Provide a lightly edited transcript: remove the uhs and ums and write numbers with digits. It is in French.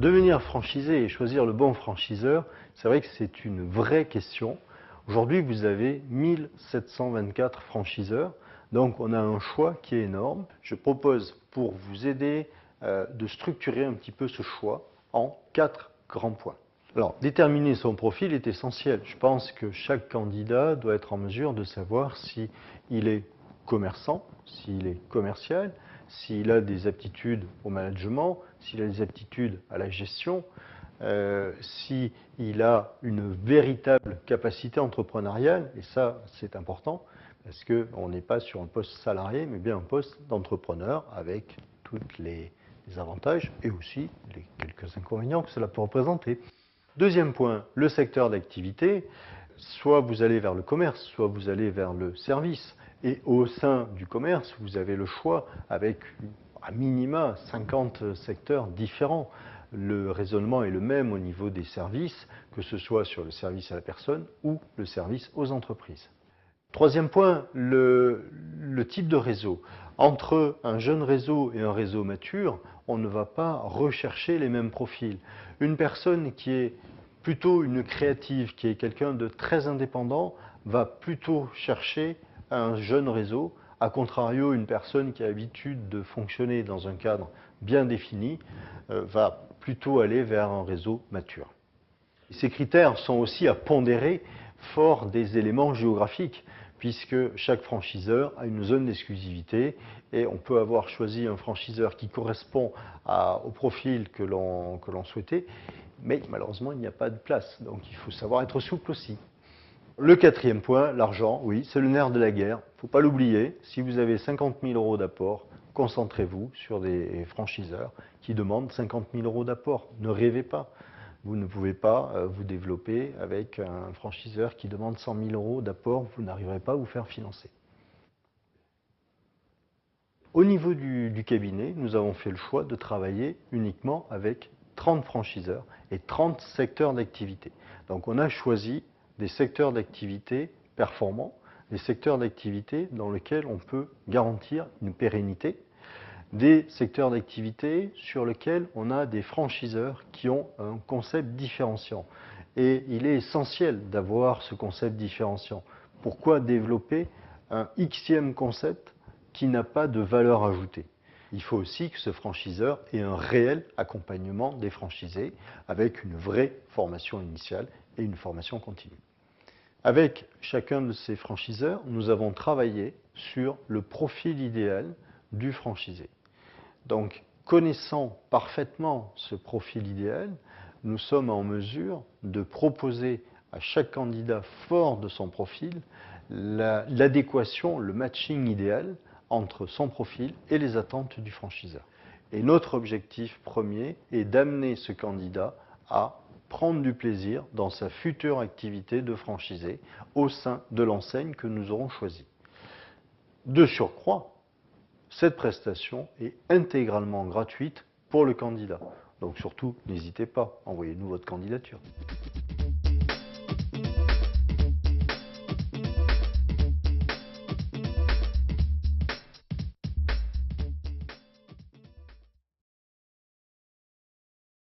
Devenir franchisé et choisir le bon franchiseur, c'est vrai que c'est une vraie question. Aujourd'hui, vous avez 1724 franchiseurs, donc on a un choix qui est énorme. Je propose, pour vous aider, de structurer un petit peu ce choix en 4 grands points. Alors, déterminer son profil est essentiel. Je pense que chaque candidat doit être en mesure de savoir s'il est commerçant, s'il est commercial, s'il a des aptitudes au management, s'il a des aptitudes à la gestion, s'il a une véritable capacité entrepreneuriale, et ça c'est important, parce qu'on n'est pas sur un poste salarié, mais bien un poste d'entrepreneur avec tous les avantages et aussi les quelques inconvénients que cela peut représenter. Deuxième point, le secteur d'activité. Soit vous allez vers le commerce, soit vous allez vers le service. Et au sein du commerce, vous avez le choix avec à minima 50 secteurs différents. Le raisonnement est le même au niveau des services, que ce soit sur le service à la personne ou le service aux entreprises. Troisième point, le type de réseau. Entre un jeune réseau et un réseau mature, on ne va pas rechercher les mêmes profils. Une personne qui est plutôt une créative, qui est quelqu'un de très indépendant, va plutôt chercher un jeune réseau. A contrario, une personne qui a l'habitude de fonctionner dans un cadre bien défini va plutôt aller vers un réseau mature. Ces critères sont aussi à pondérer fort des éléments géographiques, puisque chaque franchiseur a une zone d'exclusivité et on peut avoir choisi un franchiseur qui correspond au profil que l'on souhaitait, mais malheureusement il n'y a pas de place, donc il faut savoir être souple aussi. Le quatrième point, l'argent, oui, c'est le nerf de la guerre, il ne faut pas l'oublier. Si vous avez 50 000 euros d'apport, concentrez-vous sur des franchiseurs qui demandent 50 000 euros d'apport. Ne rêvez pas. Vous ne pouvez pas vous développer avec un franchiseur qui demande 100 000 euros d'apport, vous n'arriverez pas à vous faire financer. Au niveau du cabinet, nous avons fait le choix de travailler uniquement avec 30 franchiseurs et 30 secteurs d'activité. Donc on a choisi des secteurs d'activité performants, des secteurs d'activité dans lesquels on peut garantir une pérennité, des secteurs d'activité sur lesquels on a des franchiseurs qui ont un concept différenciant. Et il est essentiel d'avoir ce concept différenciant. Pourquoi développer un xème concept qui n'a pas de valeur ajoutée? Il faut aussi que ce franchiseur ait un réel accompagnement des franchisés avec une vraie formation initiale et une formation continue. Avec chacun de ces franchiseurs, nous avons travaillé sur le profil idéal du franchisé. Donc, connaissant parfaitement ce profil idéal, nous sommes en mesure de proposer à chaque candidat fort de son profil l'adéquation, le matching idéal entre son profil et les attentes du franchiseur. Et notre objectif premier est d'amener ce candidat à prendre du plaisir dans sa future activité de franchisé au sein de l'enseigne que nous aurons choisie. De surcroît, cette prestation est intégralement gratuite pour le candidat. Donc surtout, n'hésitez pas, envoyez-nous votre candidature.